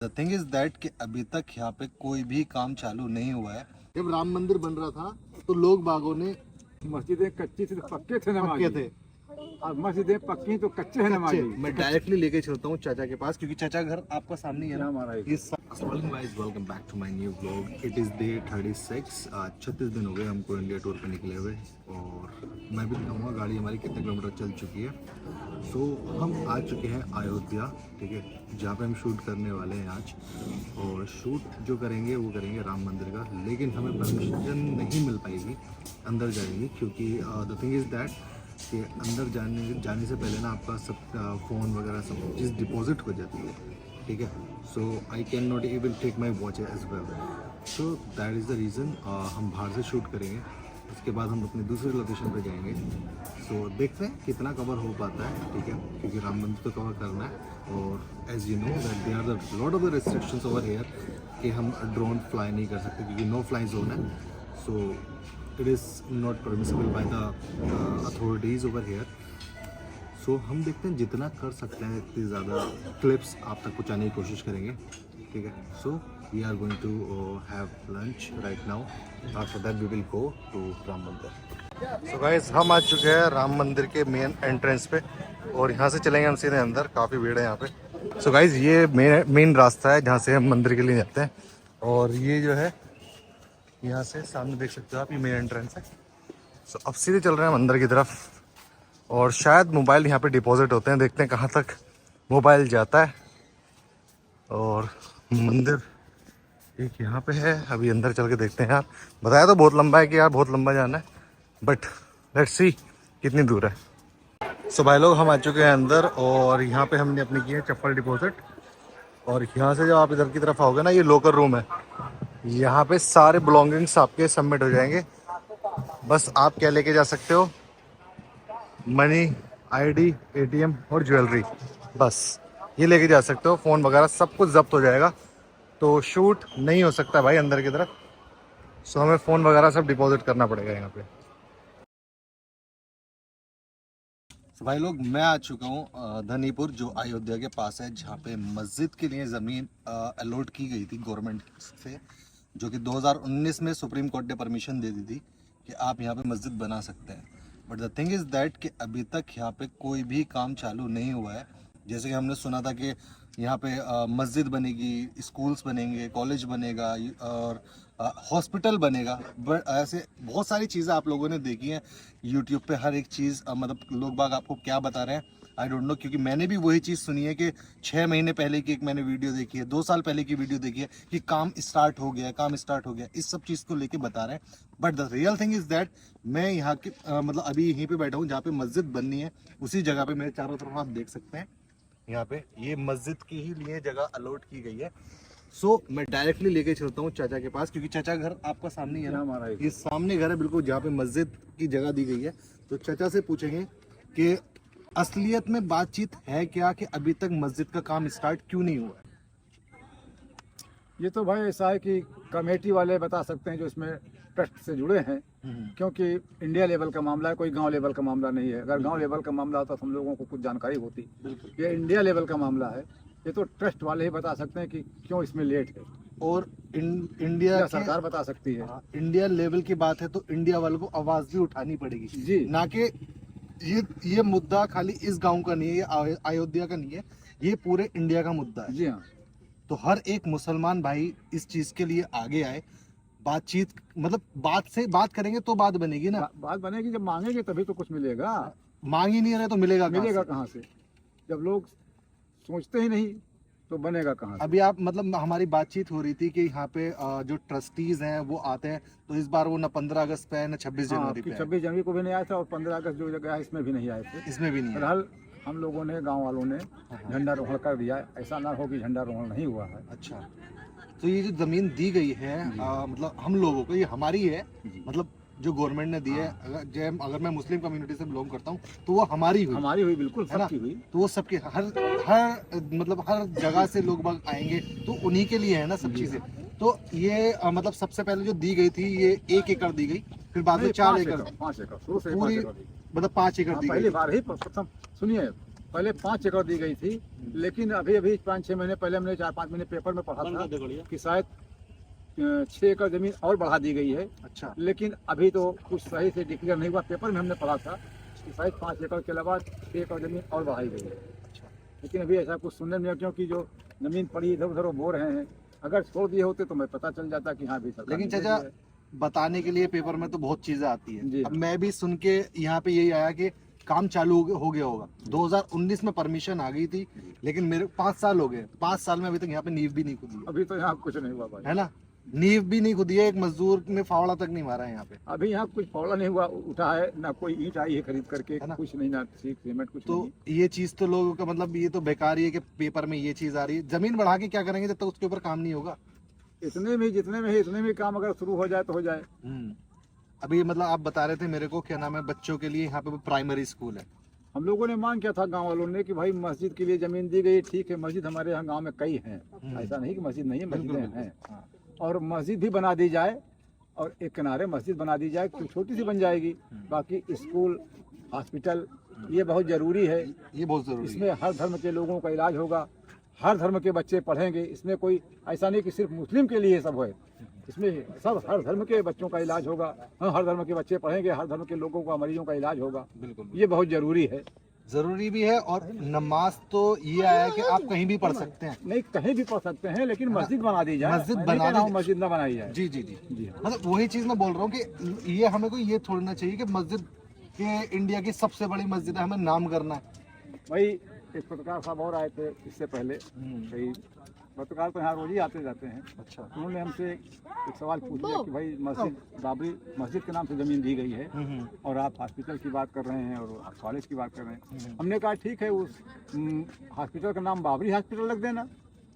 The thing is that कि अभी तक यहाँ पे कोई भी काम चालू नहीं हुआ है। जब राम मंदिर बन रहा था तो लोग बागों ने मस्जिदें कच्ची थी तो पक्के थे नमाजी पक्के थे, और मस्जिदें पक्की तो कच्चे हैं नमाजी। मैं डायरेक्टली लेके चलता हूँ चाचा के पास क्योंकि चाचा घर आपका सामने ही है ना हमारा ही। Welcome back to my new vlog. It is day 36। आज 36 दिन हो गए हमको इंडिया टूर पे निकले हुए और मैं भी दिखाऊंगा गाड़ी हमारी कितने किलोमीटर चल चुकी है। सो हम आ चुके हैं अयोध्या, ठीक है, जहाँ पे हम शूट करने वाले हैं आज। और शूट जो करेंगे वो करेंगे राम मंदिर का, लेकिन हमें परमिशन नहीं मिल पाएगी अंदर जाने की क्योंकि द थिंग इज़ दैट कि अंदर जाने से पहले ना आपका सब फ़ोन वगैरह सब चीज़ डिपॉजिट हो जाती है, ठीक है। So I can not able take my watch as well. So that is the reason हम बाहर से शूट करेंगे, उसके बाद हम अपने दूसरे लोकेशन पे जाएंगे। सो देखते हैं कितना कवर हो पाता है, ठीक है, क्योंकि राम मंदिर तो कवर करना है। और as you know that they are the lot of the restrictions over here कि हम ड्रोन फ्लाई नहीं कर सकते क्योंकि नो फ्लाई जोन है। So it is not permissible by the authorities over here. So हम देखते हैं जितना कर सकते हैं इतनी ज़्यादा क्लिप्स आप तक पहुँचाने की कोशिश करेंगे, ठीक है। So we are going to have lunch right now, after that we will go to Ram Mandir. So guys हम आ चुके हैं राम मंदिर के मेन एंट्रेंस पे और यहाँ से चलेंगे हम सीधे अंदर। काफ़ी भीड़ है यहाँ पे। सो गाइस ये मेन रास्ता है जहाँ से हम मंदिर के लिए जाते हैं और ये जो है यहाँ से सामने देख सकते हो आप, ये मेन एंट्रेंस है। सो अब सीधे चल रहे हैं मंदिर की तरफ और शायद मोबाइल यहाँ पे डिपॉजिट होते हैं, देखते हैं कहाँ तक मोबाइल जाता है। और मंदिर एक यहाँ पे है, अभी अंदर चल के देखते हैं। यार बताया तो बहुत लंबा है कि यार बहुत लंबा जाना है, बट लेट्स सी कितनी दूर है। सो भाई लोग हम आ चुके हैं अंदर और यहाँ पे हमने अपनी की है चप्पल डिपॉजिट। और यहाँ से जब आप इधर की तरफ आओगे ना, ये लोकर रूम है, यहाँ पे सारे बिलोंगिंग्स आपके सबमिट हो जाएंगे। बस आप क्या लेके जा सकते हो, मनी, आईडी, एटीएम और ज्वेलरी, बस ये लेके जा सकते हो। फ़ोन वगैरह सब कुछ जब्त हो जाएगा, तो शूट नहीं हो सकता भाई अंदर की तरफ। सो हमें फ़ोन वगैरह सब डिपॉजिट करना पड़ेगा यहाँ पे। तो भाई लोग मैं आ चुका हूँ धनीपुर, जो अयोध्या के पास है, जहाँ पे मस्जिद के लिए ज़मीन अलॉट की गई थी गवर्नमेंट से, जो कि 2019 में सुप्रीम कोर्ट ने परमिशन दे दी थी कि आप यहाँ पे मस्जिद बना सकते हैं। But the thing is that कि अभी तक यहाँ पे कोई भी काम चालू नहीं हुआ है। जैसे कि हमने सुना था कि यहाँ पे मस्जिद बनेगी, स्कूल्स बनेंगे, कॉलेज बनेगा और हॉस्पिटल बनेगा। बट ऐसे बहुत सारी चीज़ें आप लोगों ने देखी हैं यूट्यूब पे, हर एक चीज़ मतलब लोग बाग आपको क्या बता रहे हैं आई डोंट नो, क्योंकि मैंने भी वही चीज़ सुनी है कि 6 महीने पहले की एक मैंने वीडियो देखी है, 2 साल पहले की वीडियो देखी है कि काम स्टार्ट हो गया, काम स्टार्ट हो गया, इस सब चीज़ को लेके बता रहे हैं। But the real thing is that मैं यहाँ के मतलब अभी यहीं पे बैठा हूँ जहाँ पे मस्जिद बननी है, उसी जगह पे मेरे चारों तरफ आप देख सकते हैं। यहाँ पे ये मस्जिद की ही लिए जगह अलॉट की गई है। सो मैं डायरेक्टली लेके चलता हूँ चाचा के पास क्योंकि चाचा घर आपका सामने ही है ना, हमारा ही। ये सामने घर है बिल्कुल जहाँ पे मस्जिद की जगह दी गई है। तो चाचा से पूछेंगे कि असलियत में बातचीत है क्या कि अभी तक मस्जिद का काम स्टार्ट क्यों नहीं हुआ है। ये तो भाई ऐसा है कि कमेटी वाले बता सकते हैं जो इसमें ट्रस्ट से जुड़े हैं, क्योंकि इंडिया लेवल का मामला है, कोई गांव लेवल का मामला नहीं है। अगर गांव लेवल का मामला होता तो हम लोगों को कुछ जानकारी होती। ये इंडिया लेवल का मामला है, ये तो ट्रस्ट वाले ही बता सकते हैं कि क्यों इसमें लेट है। और इंडिया सरकार बता सकती है। इंडिया लेवल की बात है तो इंडिया वालों को आवाज भी उठानी पड़ेगी जी, ना कि ये मुद्दा खाली इस गांव का नहीं है, ये अयोध्या का नहीं है, ये पूरे इंडिया का मुद्दा है। जी हाँ। तो हर एक मुसलमान भाई इस चीज के लिए आगे आए, बातचीत मतलब बात करेंगे तो बात बनेगी ना। बात बनेगी जब मांगेंगे तभी तो कुछ मिलेगा। मांग ही नहीं रहे तो मिलेगा कहाँ से? जब लोग सोचते ही नहीं तो बनेगा कहाँ से? अभी आप मतलब हमारी बातचीत हो रही थी कि यहाँ पे जो ट्रस्टीज हैं वो आते हैं, तो इस बार वो न 15 अगस्त पे है न 26 जनवरी पे है। 26 जनवरी को भी नहीं आए थे और 15 अगस्त जो जगह है इसमें भी नहीं आए थे। इसमें भी नहीं है। फिलहाल हम लोगों ने, गांव वालों ने झंडारोहण कर दिया है। ऐसा ना हो कि झंडारोहण नहीं हुआ है। अच्छा, तो ये जो जमीन दी गई है मतलब हम लोगों को, ये हमारी है, मतलब जो गवर्नमेंट ने दी है। अगर मैं मुस्लिम कम्युनिटी से बिलोंग करता हूँ तो वो हमारी हुई बिल्कुल, सबकी हुई। तो वो सबके हर मतलब हर जगह से लोग बाग आएंगे तो उन्हीं के लिए है ना सब चीजें। तो ये मतलब सबसे पहले जो दी गई थी ये 1 एकड़ दी गई, फिर बाद में 4 एकड़, 5 एकड़, शुरू से पूरी 5 एकड़ मतलब 5 एकड़ दी गई। पहली बार ही प्रथम सुनिए, पहले 5 एकड़ दी गई थी, लेकिन अभी अभी 5-6 महीने पहले हमने 4-5 महीने पेपर में पढ़ा था कि शायद 6 एकड़ जमीन और बढ़ा दी गई है। अच्छा, लेकिन अभी तो कुछ सही से डिक्लेयर नहीं हुआ। पेपर में हमने पढ़ा था कि शायद 5 एकड़ के अलावा 6 एकड़ जमीन और बढ़ाई गई है। लेकिन अभी ऐसा कुछ सुनने में, क्योंकि जो जमीन पड़ी इधर उधर वो बो रहे हैं। अगर छोड़ दिए होते तो मैं पता चल जाता कि हाँ भी सरकार लेकिन ने दे चाचा दिया है। बताने के लिए पेपर में तो बहुत चीजें आती जी। है। अब मैं भी सुन के यहाँ पे यही आया कि काम चालू हो गया होगा। 2019 में परमिशन आ गई थी, लेकिन मेरे 5 साल हो गए। 5 साल में अभी तक यहाँ पे नींव भी नहीं खुदी है, अभी तो यहाँ कुछ नहीं हुआ भाई। है ना? नींव भी नहीं खुदी है, एक मजदूर ने फावड़ा तक नहीं मारा है यहाँ पे। अभी यहाँ कुछ पौड़ा नहीं हुआ, उठा है ना, कोई ईंट आई है खरीद करके, है ना? कुछ नहीं, ना सीमेंट कुछ तो नहीं। ये चीज तो लोगों का मतलब ये तो बेकार ही है कि पेपर में ये चीज आ रही है। जमीन बढ़ा के क्या करेंगे जब तक उसके ऊपर काम नहीं होगा। इतने में जितने में है इतने में काम अगर शुरू हो जाए तो हो जाए। अभी मतलब आप बता रहे थे मेरे को, क्या नाम है, बच्चों के लिए यहाँ पे प्राइमरी स्कूल है। हम लोगों ने मांग किया था गांव वालों ने कि भाई मस्जिद के लिए जमीन दी गई, ठीक है, मस्जिद हमारे यहाँ गांव में कई हैं, ऐसा नहीं कि मस्जिद नहीं है, मस्जिदें हैं। हाँ। और मस्जिद भी बना दी जाए, और एक किनारे मस्जिद बना दी जाए तो छोटी सी बन जाएगी। बाकी स्कूल, हॉस्पिटल ये बहुत ज़रूरी है। ये बहुत जरूरी है। इसमें हर धर्म के लोगों का इलाज होगा, हर धर्म के बच्चे पढ़ेंगे। इसमें कोई ऐसा नहीं कि सिर्फ मुस्लिम के लिए सब है, इसमें सब हर धर्म के बच्चों का इलाज होगा। हाँ, हर धर्म के बच्चे पढ़ेंगे, हर धर्म के लोगों का, मरीजों का इलाज होगा। बिल्कुल ये बहुत ज़रूरी है। जरूरी भी है। और नमाज तो ये आया कि आप कहीं भी पढ़ सकते हैं। नहीं, कहीं भी पढ़ सकते हैं, लेकिन मस्जिद बना दी जाए। मस्जिद मैं बना नहीं कह रहा हूँ दी- मस्जिद ना बनाई जाए। जी जी जी जी हाँ। मतलब वही चीज मैं बोल रहा हूँ कि ये हमें को ये छोड़ना चाहिए कि मस्जिद के इंडिया की सबसे बड़ी मस्जिद है, हमें नाम करना है। भाई एक पत्रकार साहब और आए थे इससे पहले, कई पत्रकार तो यहाँ रोज ही आते जाते हैं। अच्छा। उन्होंने हमसे एक सवाल पूछ लिया कि भाई मस्जिद, बाबरी मस्जिद के नाम से ज़मीन दी गई है, और आप हॉस्पिटल की बात कर रहे हैं और आप कॉलेज की बात कर रहे हैं। हमने कहा ठीक है, उस हॉस्पिटल का नाम बाबरी हॉस्पिटल रख देना,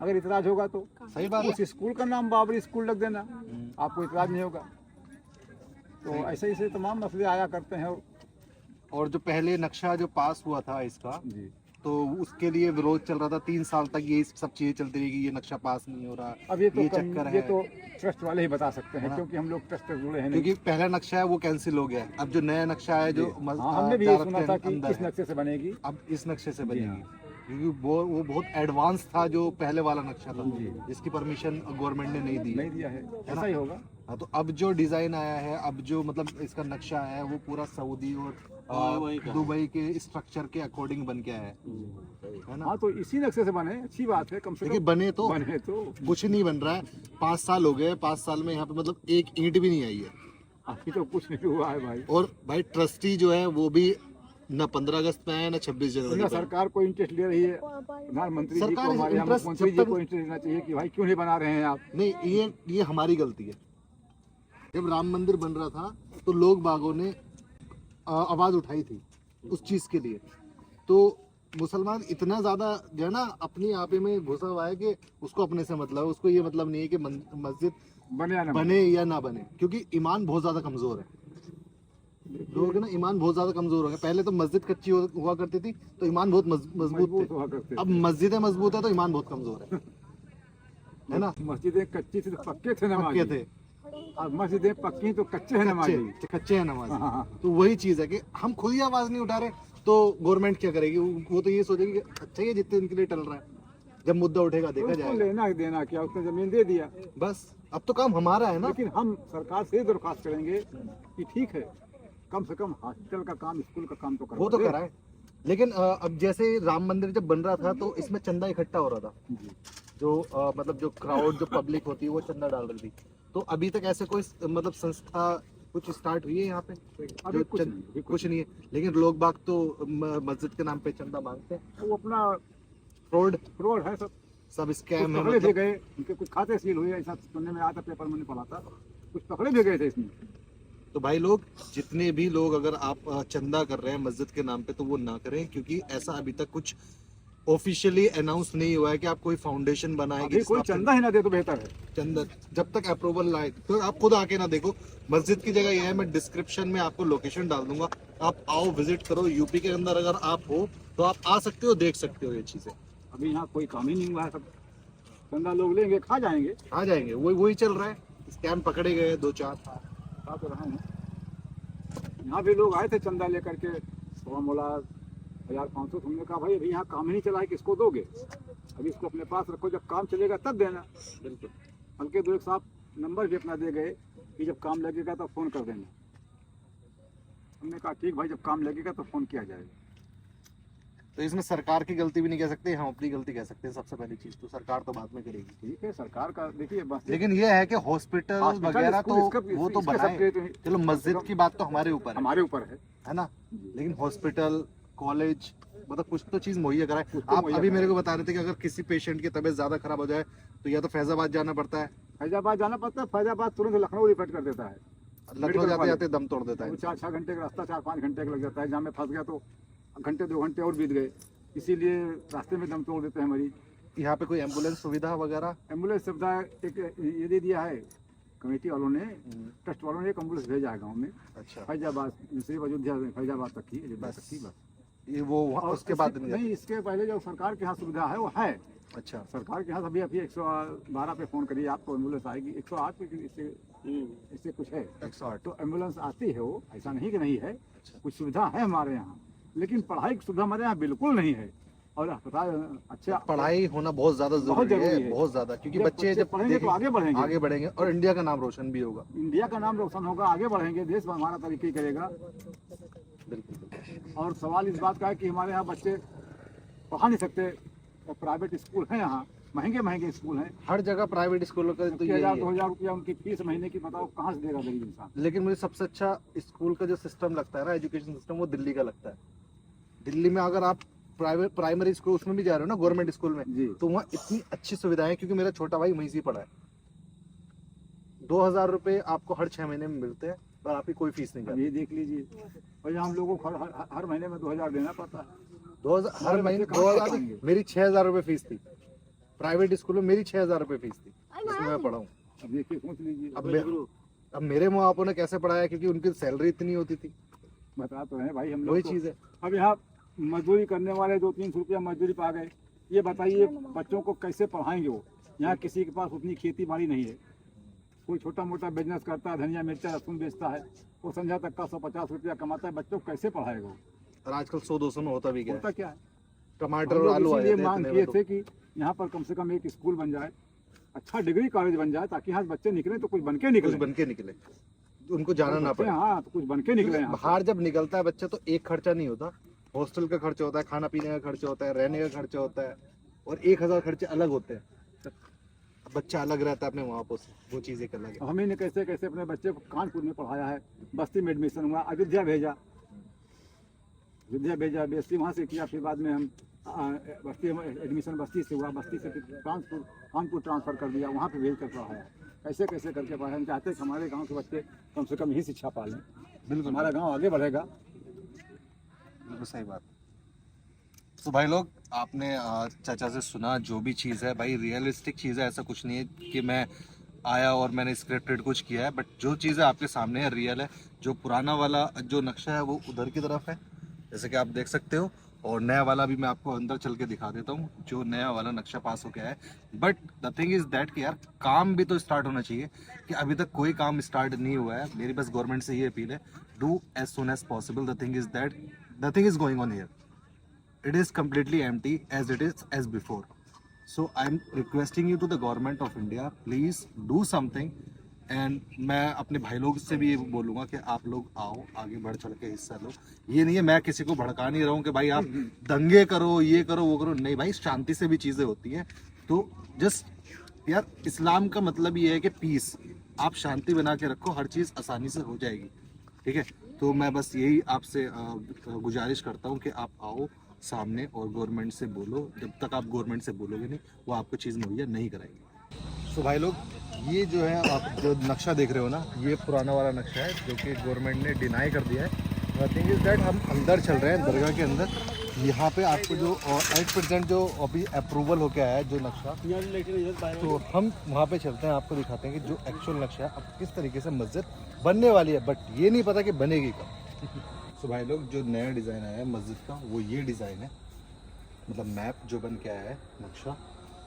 अगर इतराज़ होगा तो। सही बात है। उस स्कूल का नाम बाबरी स्कूल रख देना, आपको इतराज़ नहीं होगा। तो ऐसे ऐसे तमाम मसले आया करते हैं। और जो पहले नक्शा जो पास हुआ था इसका, जी, तो उसके लिए विरोध चल रहा था 3 साल तक। ये सब चीजें चलती रही कि ये नक्शा पास नहीं हो रहा। अब ये चक्कर ये है। तो ट्रस्ट वाले ही बता सकते हैं, हाँ। क्योंकि हम लोग ट्रस्ट से जुड़े हैं नहीं। क्योंकि पहला नक्शा है वो कैंसिल हो गया है। अब जो नया नक्शा है जो हाँ, हमने भी ये दारत सुना के था कि अंदर किस है, नक्शे से बनेगी। अब इस नक्शे से जी बनेगी। हाँ। क्योंकि वो बहुत एडवांस था जो पहले वाला नक्शा था, जी। जिसकी परमिशन गवर्नमेंट ने नहीं दी। नहीं दिया है, ऐसा ही होगा। हाँ, तो अब जो डिजाइन आया है, अब जो मतलब इसका नक्शा है वो पूरा सऊदी और दुबई के स्ट्रक्चर के अकॉर्डिंग बन के आया है ना? हाँ, तो इसी नक्शे से बने, अच्छी बात है। कम से देखिए कम बने तो बने तो। कुछ नहीं बन रहा है। 5 साल हो गए, 5 साल में यहाँ पे मतलब एक ईंट भी नहीं आई है। अभी तो कुछ नहीं हुआ है भाई। और भाई ट्रस्टी जो है वो भी न 15 अगस्त में आया न 26 जनवरी ना को। सरकार को इंटरेस्ट ले रही है, प्रधानमंत्री जी सरकार को, हमारे यहाँ interest मुख्यमंत्री जब जी तक- को इंटरेस्ट लेना चाहिए कि भाई क्यों नहीं बना रहे हैं आप। नहीं, ये हमारी गलती है। जब राम मंदिर बन रहा था तो लोग बागों ने आवाज उठाई थी उस चीज के लिए। तो मुसलमान इतना ज्यादा जो है ना अपनी आपे में घुसा हुआ है कि उसको अपने से मतलब है। उसको ये मतलब नहीं है कि मस्जिद बने या ना बने या ना बने, क्योंकि ईमान बहुत ज्यादा कमजोर है। लोग ना ईमान बहुत ज्यादा कमजोर हो गया। पहले तो मस्जिद कच्ची हुआ करती थी तो ईमान बहुत मजबूत मजबूत थे। हुआ करते अब मस्जिदें मजबूत है तो ईमान बहुत कमजोर है ना? मस्जिदें कच्ची थी तो पक्के थे पक्के नमाजी, थे, और मस्जिदें पक्की तो कच्चे हैं नमाजी। कच्चे हैं नमाज। हाँ, हाँ। तो वही चीज है कि हम खुद ही आवाज नहीं उठा रहे तो गवर्नमेंट क्या करेगी? वो तो ये सोचेगी कि अच्छा ये जितने दिन के लिए टल रहा है, जब मुद्दा उठेगा देखा उसको जाएगा। लेना देना क्या, उसने जमीन दे दिया। बस अब तो काम हमारा है ना। लेकिन हम सरकार से दरख्वास्त करेंगे कि ठीक है, कम से कम हॉस्पिटल का काम, स्कूल का काम तो करो। वो तो कराए। लेकिन अब जैसे राम मंदिर जब बन रहा था तो इसमें चंदा इकट्ठा हो रहा था। जो मतलब जो क्राउड, जो पब्लिक होती है वो चंदा डाल रही थी। तो अभी तक ऐसे कोई मतलब संस्था कुछ स्टार्ट हुई है यहाँ पे? अभी जो कुछ चंद- नहीं, अभी कुछ नहीं है। लेकिन लोग बाग तो मस्जिद के नाम पे चंदा मांगते हैं। वो अपना फ्रॉड है, सब सब कुछ स्कैम है पकड़े भी मतलब। गए, उनके कुछ खाते सील हुए, ऐसा सुनने में आया था, पेपर मैंने पढ़ा था, कुछ पकड़े भी गए थे इसमें। तो भाई लोग, जितने भी लोग अगर आप चंदा कर रहे हैं मस्जिद के नाम पे तो वो ना करें, क्योंकि ऐसा अभी तक कुछ ऑफिशियली अनाउंस नहीं हुआ है कि आप कोई फाउंडेशन बनाएंगे अभी कोई चंदा ही ना दे तो बेहतर है। चंदा जब तक अप्रूवल लाए तो आप खुद आके ना देखो। मस्जिद की जगह यह है, मैं डिस्क्रिप्शन में आपको लोकेशन डाल दूंगा, आप आओ विजिट करो। यूपी के अंदर अगर आप हो तो आप आ सकते हो, देख सकते हो ये चीजें। अभी यहाँ कोई काम ही नहीं हुआ है, सब चंदा लोग लेंगे, खा जाएंगे। आ जाएंगे, वही चल रहा है। स्कैम पकड़े गए 2-4। खा तो रहे हैं। यहाँ भी लोग आए थे चंदा लेकर के, 100 मोला 1500 हमने कहा भाई अभी यहाँ काम ही नहीं चला है, किसको दोगे? अभी इसको अपने पास रखो, जब काम चलेगा तब देना। बिल्कुल। बल्कि 2 एक साहब नंबर भी अपना दे गए कि जब काम लगेगा तो फ़ोन कर देना। हमने कहा ठीक भाई, जब काम लगेगा तो फ़ोन किया जाएगा। तो इसमें सरकार की गलती भी नहीं कह सकते, हम अपनी गलती कह सकते हैं। सबसे पहली चीज तो सरकार तो बाद में करेगी, ठीक है, सरकार का देखिए बस। लेकिन ये है कि हॉस्पिटल वगैरह तो वो तो बनाए। चलो मस्जिद की बात तो हमारे ऊपर है ना, लेकिन हॉस्पिटल कॉलेज मतलब कुछ तो चीज मुहैया कराए। आप अभी मेरे को बता रहे थे कि अगर किसी पेशेंट की तबीयत ज्यादा खराब हो जाए तो या तो फैजाबाद जाना पड़ता है, फैजाबाद तुरंत लखनऊ रिफर कर देता है। लखनऊ जाते जाते दम तोड़ देता है। 4-6 घंटे का रास्ता 4-5 घंटे का लग जाता है। जहाँ में फंस गया तो घंटे 2 घंटे और बीत गए, इसीलिए रास्ते में दम तोड़ देते हैं मरीज। यहाँ पे कोई एम्बुलेंस सुविधा वगैरह? एम्बुलेंस सुविधा एक ये दे दिया है कमेटी वालों ने, ट्रस्ट वालों ने एक एम्बुलेंस भेजा है गाँव में। अच्छा। फैजाबाद सिर्फ अयोध्या फैजाबाद तक की, बस ये वो उसके बाद नहीं, इसके पहले जो सरकार के यहाँ सुविधा है वो है। अच्छा। सरकार के यहाँ अभी 112 पे फ़ोन करिए, आपको एम्बुलेंस आएगी। 108 पे इससे कुछ है 108 तो एम्बुलेंस आती है, वो ऐसा नहीं कि नहीं है। कुछ सुविधा है हमारे यहाँ, लेकिन पढ़ाई की सुविधा हमारे यहाँ बिल्कुल नहीं है। और अस्पताल अच्छा, पढ़ाई होना बहुत ज्यादा जरूरी है, बहुत ज्यादा, क्योंकि बच्चे जब पढ़ेंगे तो आगे बढ़ेंगे और इंडिया का नाम रोशन भी होगा। इंडिया का नाम रोशन होगा, आगे बढ़ेंगे, देश हमारा तरक्की करेगा। बिल्कुल। और सवाल इस बात का है कि हमारे यहाँ बच्चे पढ़ा नहीं सकते, और प्राइवेट स्कूल हैं यहाँ, महंगे स्कूल हैं हर जगह प्राइवेट स्कूलों का तो 1000-2000 रुपया उनकी फीस महीने की, बताओ कहाँ से देगा गरीब इंसान। लेकिन मुझे सबसे अच्छा स्कूल का जो सिस्टम लगता है ना, एजुकेशन सिस्टम, वो दिल्ली का लगता है। दिल्ली में अगर आप प्राइमरी स्कूल उसमें भी जा रहे हो ना, गवर्नमेंट स्कूल में, तो वहाँ इतनी अच्छी सुविधाएं, क्योंकि मेरा छोटा भाई वहीं से पढ़ा है। 2000 रुपए आपको हर 6 महीने में मिलते हैं और आपकी कोई फीस नहीं जाती। ये देख लीजिए, और हम लोगों को हर महीने में 2000 देना पड़ता है। 2000 हर महीने 2000। मेरी 6000 रुपए फीस थी प्राइवेट स्कूल में, मेरी 6000 रुपए फीस थी जिसमें मैं पढ़ा हूँ। अब देखिए, सोच लीजिए अब मेरे माँ बापों ने कैसे पढ़ाया, क्योंकि उनकी सैलरी इतनी होती थी। बता तो है भाई, हम लोग वही चीज है। अब यहाँ मजदूरी करने वाले 200-300 रुपया मजदूरी पा गए, ये बताइए बच्चों को कैसे पढ़ाएंगे वो? यहाँ किसी के पास उतनी खेती बाड़ी नहीं है, कोई छोटा मोटा बिजनेस करता है, धनिया मिर्चा लहसुन बेचता है, वो संध्या तक का 150 रुपया कमाता है, बच्चों को कैसे पढ़ाएगा वो? और आजकल 100-200 में होता भी होता क्या है? टमाटर और आलू ये मांग किए थे कि यहाँ पर कम से कम एक स्कूल बन जाए, अच्छा डिग्री कॉलेज बन जाए, ताकि यहाँ बच्चे निकले तो कुछ बन के निकले, उनको जाना ना पड़े। हाँ, तो कुछ बन के निकले। बाहर जब निकलता है बच्चा तो एक खर्चा नहीं होता, हॉस्टल का खर्चा होता है, खाना पीने का खर्चा होता है, रहने का खर्चा होता है, और 1000 खर्चे अलग होते हैं। बच्चा अलग रहता है अपने वहाँ पर, वो चीज़ एक अलग है। हमें ने कैसे कैसे अपने बच्चे को कानपुर में पढ़ाया है, बस्ती में एडमिशन हुआ, अयोध्या भेजा, बेस्ती वहाँ से किया, फिर बाद में हम बस्ती एडमिशन बस्ती से हुआ, बस्ती से फिर कानपुर ट्रांसफ़र कर दिया, वहाँ पे भेज कर पढ़ाया। कैसे कैसे करके पढ़ाया। हम चाहते हैं कि हमारे गांव के बच्चे कम से कम यही शिक्षा पा लें, बिल्कुल हमारा गांव आगे बढ़ेगा। बिल्कुल सही बात। तो भाई लोग, आपने चाचा से सुना, जो भी चीज़ है भाई रियलिस्टिक चीज़ है, ऐसा कुछ नहीं है कि मैं आया और मैंने स्क्रिप्टेड कुछ किया है, बट जो चीज़ है आपके सामने है, रियल है। जो पुराना वाला जो नक्शा है वो उधर की तरफ है, जैसे कि आप देख सकते हो, और नया वाला भी मैं आपको अंदर चल के दिखा देता हूँ, जो नया वाला नक्शा पास हो गया है। But the thing is that कि यार काम भी तो स्टार्ट होना चाहिए, कि अभी तक कोई काम स्टार्ट नहीं हुआ है। मेरी बस गवर्नमेंट से ये अपील है, do as soon as possible. The thing is that the thing is going on here, it is completely empty as it is as before. So I am requesting you to the government of India, please do something. And मैं अपने भाई लोग से भी ये बोलूँगा कि आप लोग आओ, आगे बढ़ चढ़ के हिस्सा लो। ये नहीं है मैं किसी को भड़का नहीं रहा हूँ कि भाई आप दंगे करो, ये करो, वो करो, नहीं भाई, शांति से भी चीज़ें होती हैं। तो जस्ट यार, इस्लाम का मतलब ये है कि पीस, आप शांति बना के रखो, हर चीज़ आसानी से हो जाएगी, ठीक है। तो मैं बस यही आपसे गुजारिश करता हूँ कि आप आओ सामने और गवर्नमेंट से बोलो। जब तक आप गवर्नमेंट से बोलोगे नहीं, वो आपको चीज़ मुहैया नहीं कराएंगे। तो भाई लोग, ये जो है आप जो नक्शा देख रहे हो ना, ये पुराना वाला नक्शा है जो कि गवर्नमेंट ने डिनाई कर दिया है। थिंग इज़ दैट हम अंदर चल रहे हैं दरगाह के अंदर। यहाँ पे आपको जो 8% जो अभी अप्रूवल हो गया है जो नक्शा, तो हम वहाँ पे चलते हैं, आपको दिखाते हैं कि जो एक्चुअल नक्शा है अब किस तरीके से मस्जिद बनने वाली है, बट ये नहीं पता कि बनेगी कब। तो भाई लोग, जो नया डिज़ाइन आया है मस्जिद का, वो ये डिज़ाइन है, मतलब मैप जो बन के आया है, नक्शा।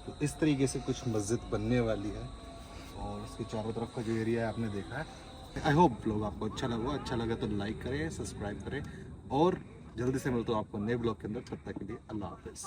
तो इस तरीके से कुछ मस्जिद बनने वाली है, और इसके चारों तरफ का जो एरिया है आपने देखा है। आई होप लोग आपको अच्छा लगा तो लाइक करें, सब्सक्राइब करें, और जल्दी से मिलता हूँ आपको नए ब्लॉग के अंदर, तब तक के लिए अल्लाह हाफिज़।